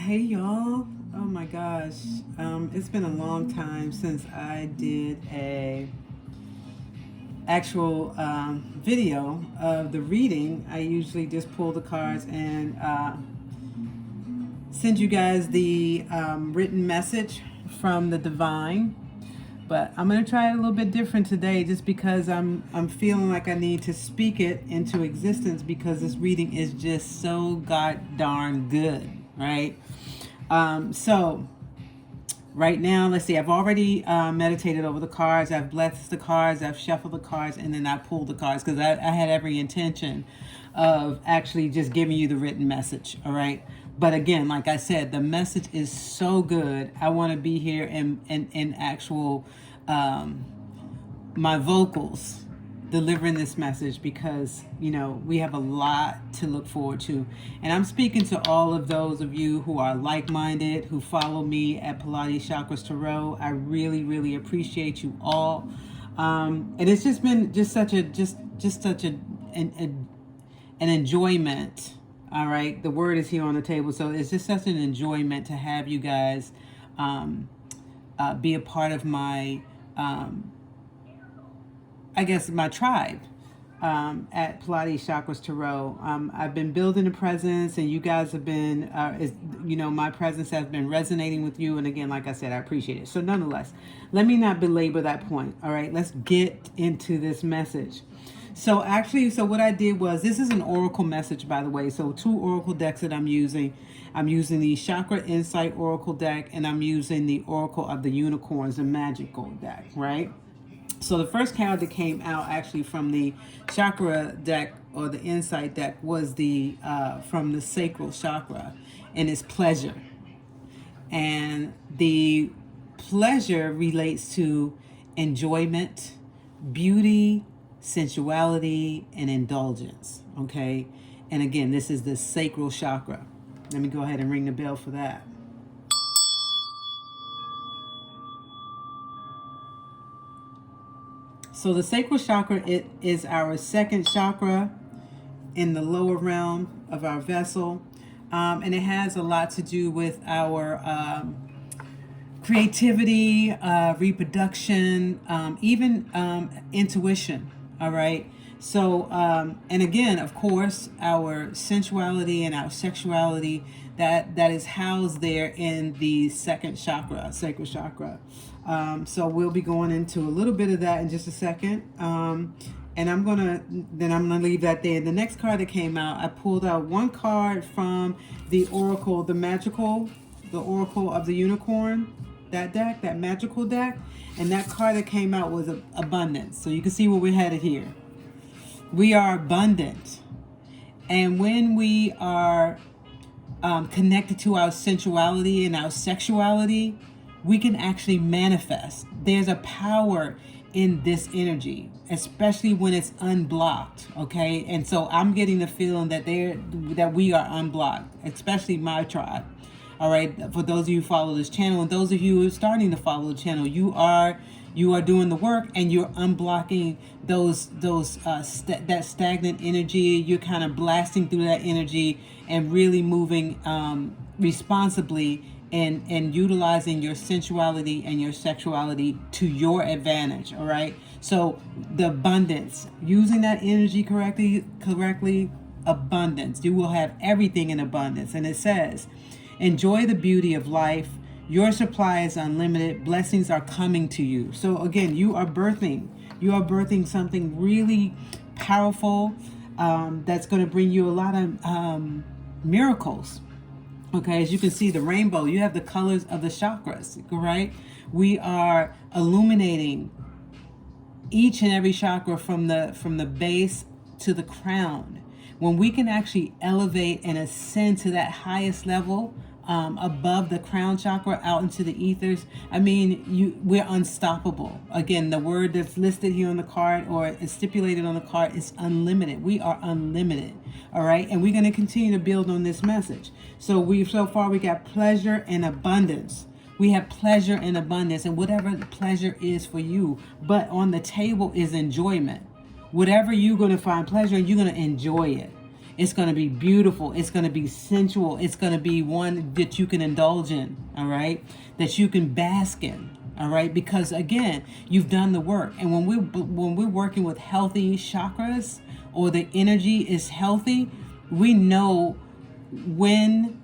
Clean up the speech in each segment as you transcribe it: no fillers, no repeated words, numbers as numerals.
Hey y'all. Oh my gosh. It's been a long time since I did a actual video of the reading. I usually just pull the cards and send you guys the written message from the divine. But I'm gonna try it a little bit different today, just because I'm feeling like I need to speak it into existence because this reading is just so god darn good, right? So right now, let's see. I've already meditated over the cards. I've blessed the cards. I've shuffled the cards, and then I pulled the cards because I had every intention of actually just giving you the written message. All right. But again, like I said, the message is so good. I want to be here in actual my vocals delivering this message because we have a lot to look forward to, and I'm speaking to all of those of you who are like-minded, who follow me at Pilates Chakras Tarot. I really appreciate you all, and it's just been just such an enjoyment. All right, the word is here on the table, so it's just such an enjoyment to have you guys be a part of my I guess my tribe at Pilates Chakras Tarot. I've been building a presence, and you guys have been, my presence has been resonating with you. And again, like I said, I appreciate it. So nonetheless, let me not belabor that point. All right, let's get into this message. So what I did was, this is an oracle message, by the way. So 2 oracle decks that I'm using. I'm using the Chakra Insight Oracle deck, and I'm using the Oracle of the Unicorns, the Magical deck, right? So the first card that came out actually from the Chakra deck or the Insight deck was the from the Sacral Chakra, and it's pleasure. And the pleasure relates to enjoyment, beauty, sensuality, and indulgence. Okay, and again, this is the Sacral Chakra. Let me go ahead and ring the bell for that. So the sacral chakra, it is our second chakra in the lower realm of our vessel. And it has a lot to do with our creativity, reproduction, even intuition. All right. So, and again, of course, our sensuality and our sexuality, that is housed there in the second chakra, sacral chakra. So we'll be going into a little bit of that in just a second. And I'm gonna leave that there. The next card that came out, I pulled out one card from the Oracle, the Oracle of the Unicorn, that deck, that magical deck. And that card that came out was abundance. So you can see where we're headed here. We are abundant. And when we are connected to our sensuality and our sexuality, we can actually manifest. There's a power in this energy, especially when it's unblocked. Okay, and so I'm getting the feeling that we are unblocked, especially my tribe. All right, for those of you who follow this channel, and those of you who are starting to follow the channel, you are doing the work, and you're unblocking that stagnant energy. You're kind of blasting through that energy and really moving responsibly and utilizing your sensuality and your sexuality to your advantage. All right, so the abundance, using that energy correctly, abundance, you will have everything in abundance. And it says, enjoy the beauty of life. Your supply is unlimited. Blessings are coming to you. So again, you are birthing something really powerful that's going to bring you a lot of miracles. Okay, as you can see, the rainbow, you have the colors of the chakras, right? We are illuminating each and every chakra from the base to the crown. When we can actually elevate and ascend to that highest level, above the crown chakra, out into the ethers, we're unstoppable. Again, the word that's listed here on the card, or is stipulated on the card, is unlimited. We are unlimited. All right, and we're going to continue to build on this message. So far we got pleasure and abundance. We have pleasure and abundance, and whatever the pleasure is for you, but on the table is enjoyment. Whatever you're going to find pleasure in, you're going to enjoy it. It's going to be beautiful. It's going to be sensual. It's going to be one that you can indulge in, all right? That you can bask in, all right? Because again, you've done the work. And when we're working with healthy chakras, or the energy is healthy, we know when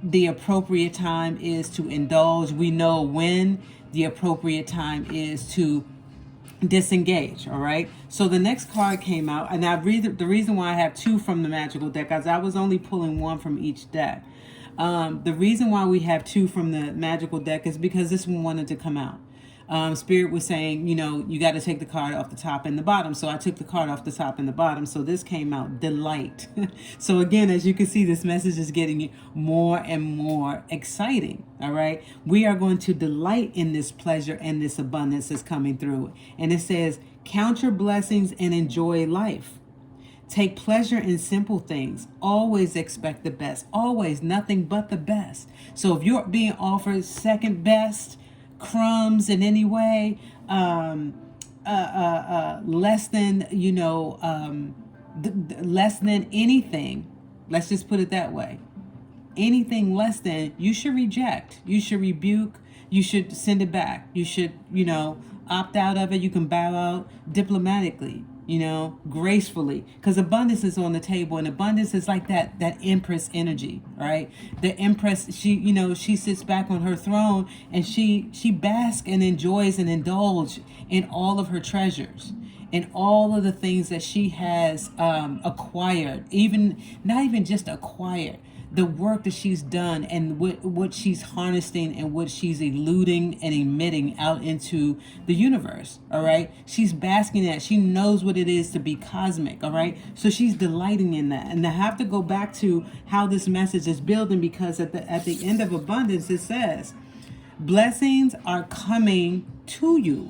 the appropriate time is to indulge. We know when the appropriate time is to disengage. All right, so the next card came out, and the reason why I have two from the magical deck, as I was only pulling one from each deck. The reason why we have two from the magical deck is because this one wanted to come out. Spirit was saying, you got to take the card off the top and the bottom. So I took the card off the top and the bottom. So this came out, delight. So again, as you can see, this message is getting more and more exciting. All right. We are going to delight in this pleasure and this abundance that's coming through. And it says, count your blessings and enjoy life. Take pleasure in simple things. Always expect the best. Always nothing but the best. So if you're being offered second best, crumbs in any way, less than, less than anything, let's just put it that way. Anything less than, you should reject, you should rebuke, you should send it back. You should, opt out of it. You can bow out diplomatically, gracefully, because abundance is on the table, and abundance is like that empress energy, right? The empress, she sits back on her throne, and she basks and enjoys and indulge in all of her treasures, and all of the things that she has acquired, not even just acquired, the work that she's done, and what she's harnessing, and what she's eluding and emitting out into the universe. All right, she's basking in that. She knows what it is to be cosmic. All right, so she's delighting in that. And I have to go back to how this message is building, because at the end of abundance, it says blessings are coming to you.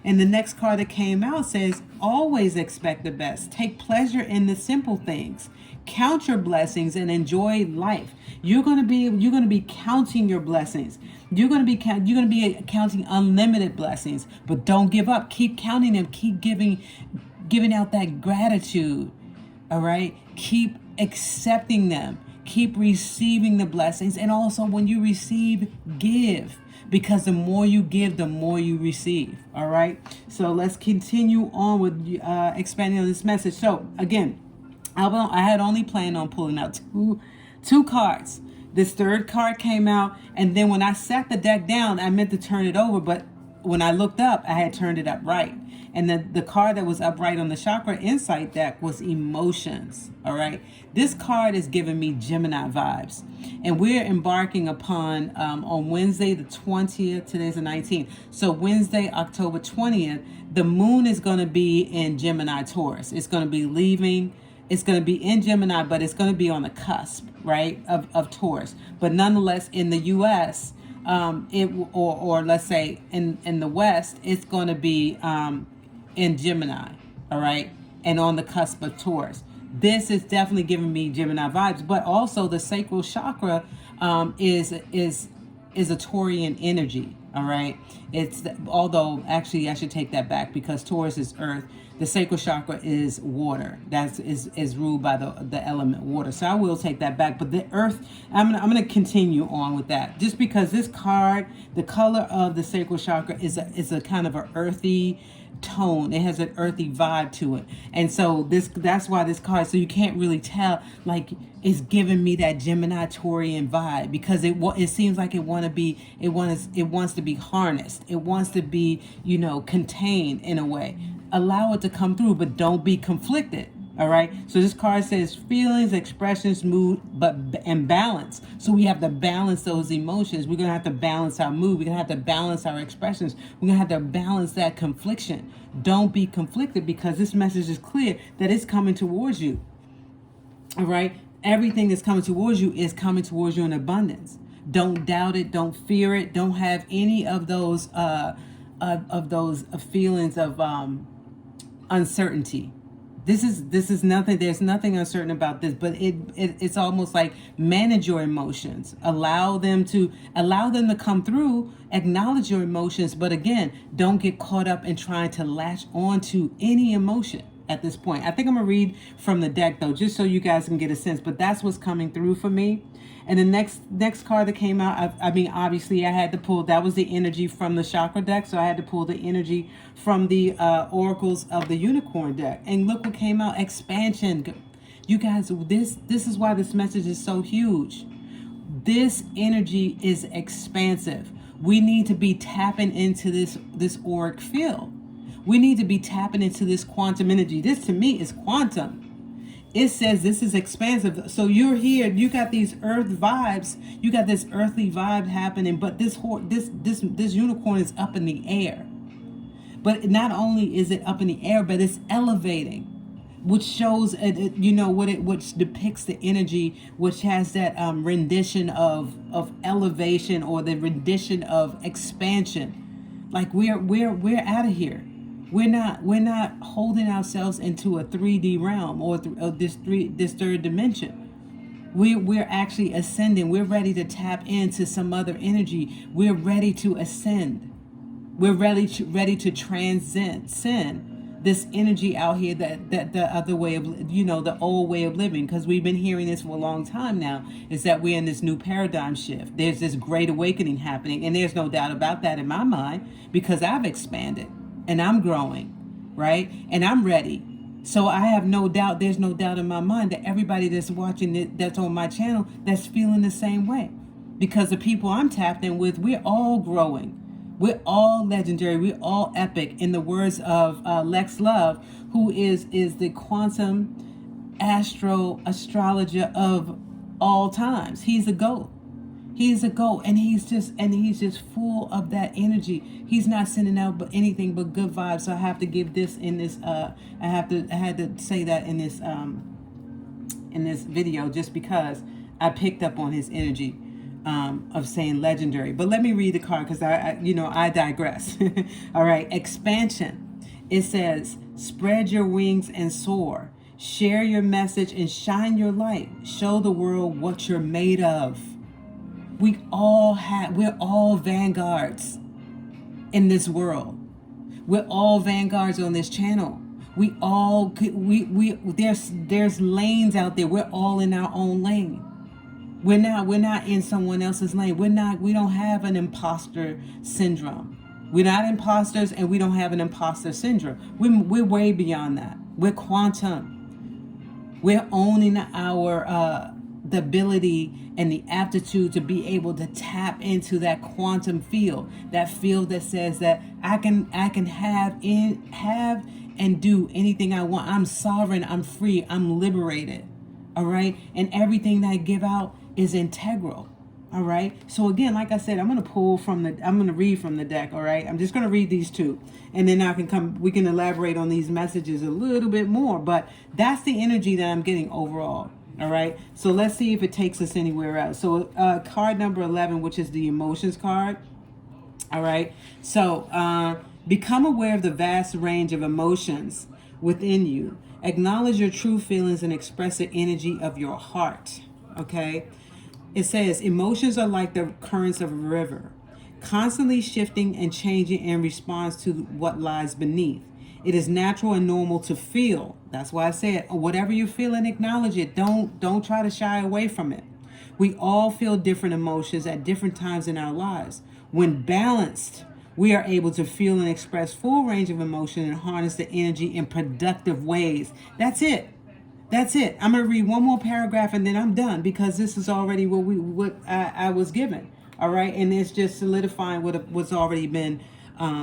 And the next card that came out says, always expect the best. Take pleasure in the simple things. Count your blessings and enjoy life. You're going to be counting your blessings. You're going to be counting unlimited blessings, but don't give up. Keep counting them. Keep giving out that gratitude. All right? Keep accepting them. Keep receiving the blessings. And also, when you receive, give. Because the more you give, the more you receive. All right? So let's continue on with expanding on this message. So again, I had only planned on pulling out two cards. This third card came out, and then when I sat the deck down, I meant to turn it over, but when I looked up, I had turned it upright. And the card that was upright on the Chakra Insight deck was emotions. All right. This card is giving me Gemini vibes. And we're embarking upon on Wednesday the 20th. Today's the 19th. So Wednesday, October 20th, the moon is going to be in Gemini Taurus. It's going to be leaving. It's going to be in Gemini, but it's going to be on the cusp, right, of Taurus. But nonetheless, in the U.S., or let's say in the West, it's going to be in Gemini, all right, and on the cusp of Taurus. This is definitely giving me Gemini vibes, but also the Sacral Chakra is a Taurian energy, all right. Although actually I should take that back, because Taurus is Earth. The Sacral Chakra is water. That is ruled by the element water. So I will take that back. But the Earth, I'm gonna continue on with that. Just because this card, the color of the Sacral Chakra is a kind of an earthy tone. It has an earthy vibe to it. And so that's why this card, so you can't really tell, like, it's giving me that Gemini Taurian vibe, because it seems like it wants to be harnessed. It wants to be, contained in a way. Allow it to come through, but don't be conflicted. All right. So this card says feelings, expressions, mood, and balance. So we have to balance those emotions. We're going to have to balance our mood. We're going to have to balance our expressions. We're going to have to balance that confliction. Don't be conflicted, because this message is clear that it's coming towards you. All right. Everything that's coming towards you is coming towards you in abundance. Don't doubt it. Don't fear it. Don't have any of those feelings of uncertainty. This is nothing. There's nothing uncertain about this, but it's almost like manage your emotions. Allow them to come through. Acknowledge your emotions, but again, don't get caught up in trying to latch on to any emotion. at this point. I think I'm going to read from the deck, though, just so you guys can get a sense. But that's what's coming through for me. And the next card that came out, I mean, obviously I had to pull, that was the energy from the chakra deck. So I had to pull the energy from the oracles of the unicorn deck. And look what came out, expansion. You guys, this is why this message is so huge. This energy is expansive. We need to be tapping into this auric field. We need to be tapping into this quantum energy. This to me is quantum. It says this is expansive. So you're here, you got these earth vibes, you got this earthly vibe happening, but this unicorn is up in the air. But not only is it up in the air, but it's elevating, which shows, which depicts the energy, which has that rendition of elevation, or the rendition of expansion. Like we're out of here. We're not holding ourselves into a 3D realm, or this third dimension. We're actually ascending. We're ready to tap into some other energy. We're ready to ascend. We're ready to transcend this energy out here, that the other way of, the old way of living, because we've been hearing this for a long time now, is that we're in this new paradigm shift. There's this great awakening happening, and there's no doubt about that in my mind, because I've expanded and I'm growing, right? And I'm ready. So I have no doubt, there's no doubt in my mind that everybody that's watching it, that's on my channel, that's feeling the same way. Because the people I'm tapped in with, we're all growing. We're all legendary. We're all epic. In the words of Lex Love, who is the quantum astrologer of all times. He's a GOAT. He's a GOAT, and he's just full of that energy. He's not sending out anything but good vibes. So I have to give this in this. I had to say that in this video, just because I picked up on his energy. Of saying legendary. But let me read the card, because I digress. All right, expansion. It says, spread your wings and soar. Share your message and shine your light. Show the world what you're made of. We're all vanguards in this world. We're all vanguards on this channel. There's lanes out there. We're all in our own lane. We're not in someone else's lane. We don't have an imposter syndrome. We're not imposters, and we don't have an imposter syndrome. We're way beyond that. We're quantum. We're owning our the ability and the aptitude to be able to tap into that quantum field, that field that says that I can have and do anything I want. I'm sovereign. I'm free. I'm liberated. All right, and everything that I give out is integral. All right. So again, like I said, I'm going to read from the deck. All right. I'm just going to read these two, and then we can elaborate on these messages a little bit more, but that's the energy that I'm getting overall. All right. So let's see if it takes us anywhere else. So card number 11, which is the emotions card. All right. So become aware of the vast range of emotions within you. Acknowledge your true feelings and express the energy of your heart. Okay. It says emotions are like the currents of a river, constantly shifting and changing in response to what lies beneath. It is natural and normal to feel. That's why I said, whatever you feel, and acknowledge it. Don't try to shy away from it. We all feel different emotions at different times in our lives. When balanced, we are able to feel and express full range of emotion and harness the energy in productive ways. That's it. That's it. I'm going to read one more paragraph and then I'm done, because this is already what I was given. All right. And it's just solidifying what's already been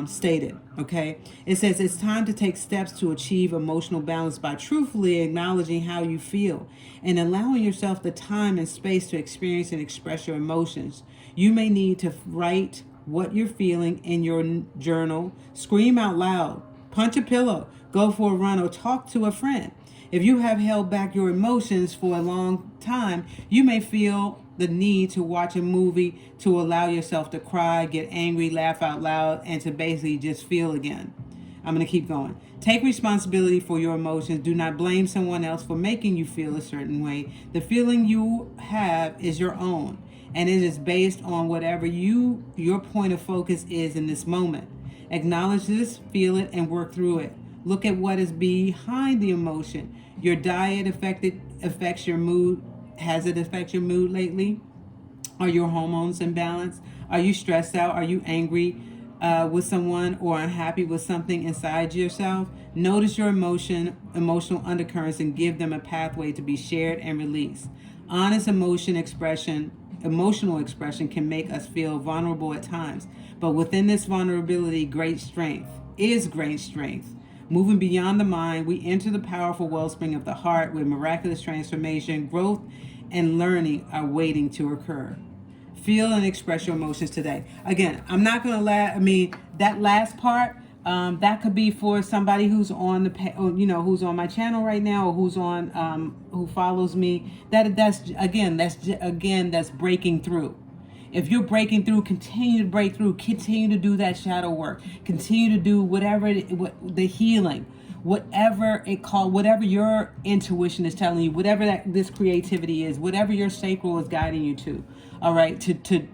stated. Okay. It says it's time to take steps to achieve emotional balance by truthfully acknowledging how you feel and allowing yourself the time and space to experience and express your emotions. You may need to write what you're feeling in your journal, scream out loud, punch a pillow, go for a run, or talk to a friend. If you have held back your emotions for a long time, you may feel the need to watch a movie to allow yourself to cry, get angry, laugh out loud, and to basically just feel again. I'm going to keep going. Take responsibility for your emotions. Do not blame someone else for making you feel a certain way. The feeling you have is your own, and it is based on whatever your point of focus is in this moment. Acknowledge this, feel it, and work through it. Look at what is behind the emotion. Your diet affects your mood. Has it affected your mood lately? Are your hormones imbalanced? Are you stressed out? Are you angry with someone or unhappy with something inside yourself? Notice your emotional undercurrents, and give them a pathway to be shared and released. Honest emotional expression can make us feel vulnerable at times, but within this vulnerability, great strength. Moving beyond the mind, we enter the powerful wellspring of the heart where miraculous transformation, growth, and learning are waiting to occur. Feel and express your emotions today. Again, I'm not going to that last part, that could be for somebody who's on who's on my channel right now, or who's on, who follows me. That's breaking through. If you're breaking through, continue to break through. Continue to do that shadow work. Continue to do the healing, whatever your intuition is telling you, whatever this creativity is, whatever your sacral is guiding you to. All right, to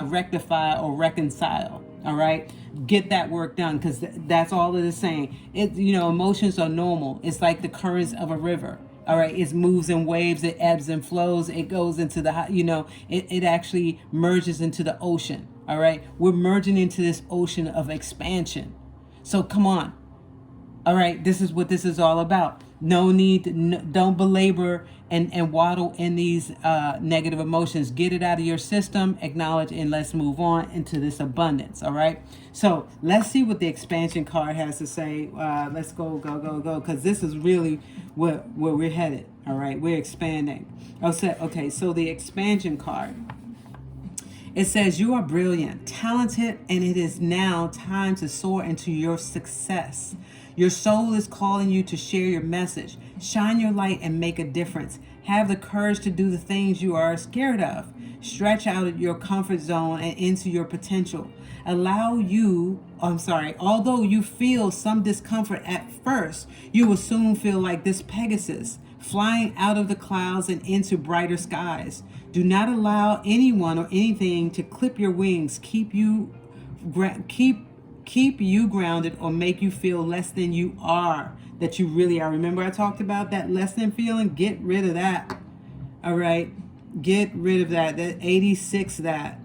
rectify or reconcile. All right, get that work done, because that's all it is saying. Emotions are normal. It's like the currents of a river. All right, it moves in waves, it ebbs and flows, it goes into it actually merges into the ocean. All right, we're merging into this ocean of expansion. So come on. All right, this is what this is all about. Don't belabor and waddle in these negative emotions. Get it out of your system, acknowledge, and let's move on into this abundance. All right, so let's see what the expansion card has to say. Let's go, because this is really where we're headed. All right, we're expanding. Okay, so the expansion card. It says you are brilliant, talented, and it is now time to soar into your success. Your soul is calling you to share your message. Shine your light and make a difference. Have the courage to do the things you are scared of. Stretch out of your comfort zone and into your potential. Although you feel some discomfort at first, you will soon feel like this Pegasus, flying out of the clouds and into brighter skies. Do not allow anyone or anything to clip your wings, keep you grounded, or make you feel less than you are, that you really are. Remember I talked about that less than feeling? Get rid of that. All right, get rid of that 86,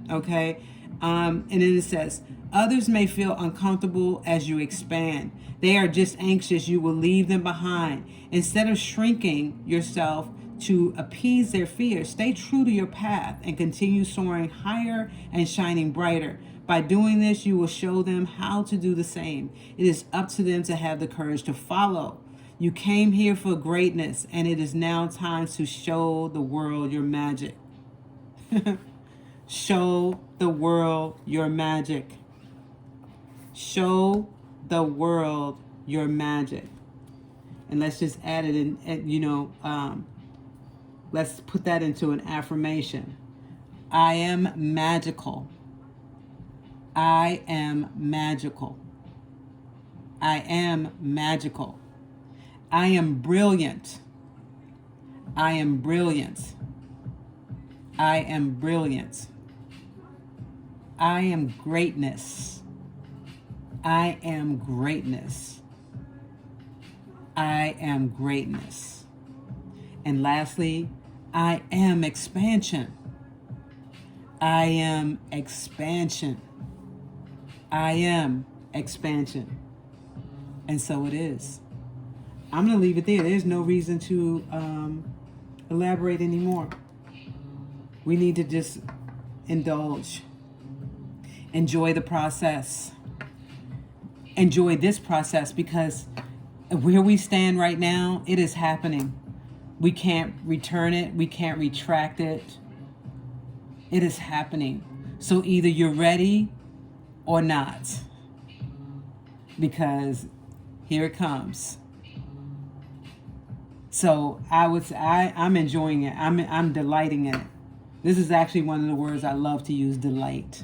okay. And then it says, others may feel uncomfortable as you expand. They are just anxious you will leave them behind. Instead of shrinking yourself to appease their fears, stay true to your path and continue soaring higher and shining brighter. By doing this, you will show them how to do the same. It is up to them to have the courage to follow. You came here for greatness, and it is now time to show the world your magic. Show the world your magic. Show the world your magic. And let's just add it in, let's put that into an affirmation. I am magical. I am magical. I am magical. I am brilliant. I am brilliant. I am brilliant. I am greatness. I am greatness. I am greatness. And lastly, I am expansion. I am expansion. I am expansion. And so it is. I'm going to leave it there. There's no reason to elaborate anymore. We need to just indulge. Enjoy the process. Enjoy this process, because where we stand right now, it is happening. We can't return it. We can't retract it. It is happening. So either you're ready or not, because here it comes. So I'm enjoying it. I'm delighting in it. This is actually one of the words I love to use, delight.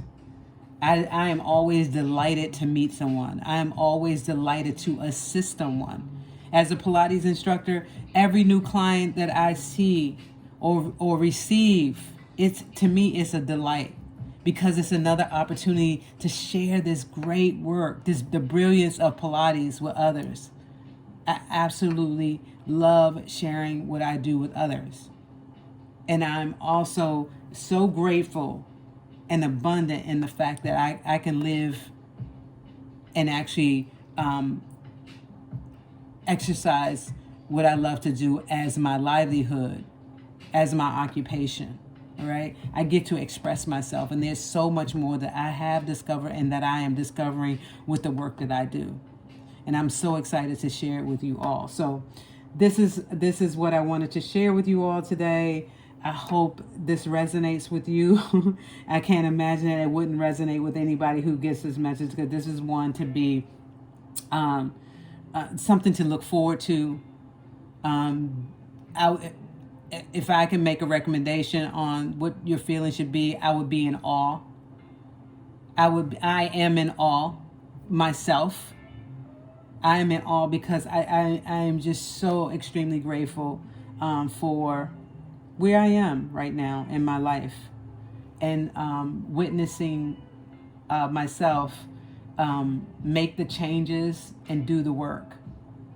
I am always delighted to meet someone. I am always delighted to assist someone. As a Pilates instructor, every new client that I see or receive, to me it's a delight, because it's another opportunity to share this great work, the brilliance of Pilates with others. I absolutely love sharing what I do with others. And I'm also so grateful and abundant in the fact that I can live and actually exercise what I love to do as my livelihood, as my occupation. All right. I get to express myself, and there's so much more that I have discovered and that I am discovering with the work that I do. And I'm so excited to share it with you all. So this is what I wanted to share with you all today. I hope this resonates with you. I can't imagine that it wouldn't resonate with anybody who gets this message, because this is one to be something to look forward to. If I can make a recommendation on what your feeling should be, I would be in awe. I am in awe myself. I am in awe because I am just so extremely grateful for where I am right now in my life, and witnessing myself make the changes and do the work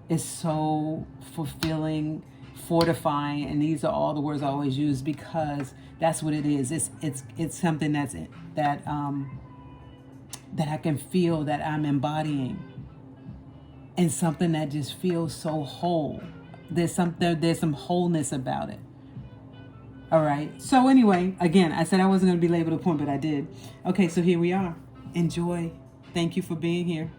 is so fulfilling, fortifying, and these are all the words I always use, because that's what it is. It's something that I can feel that I'm embodying, and something that just feels so whole. There's some wholeness about it. All right. So anyway, again, I said I wasn't going to belabor the point, but I did. Okay, so here we are. Enjoy. Thank you for being here.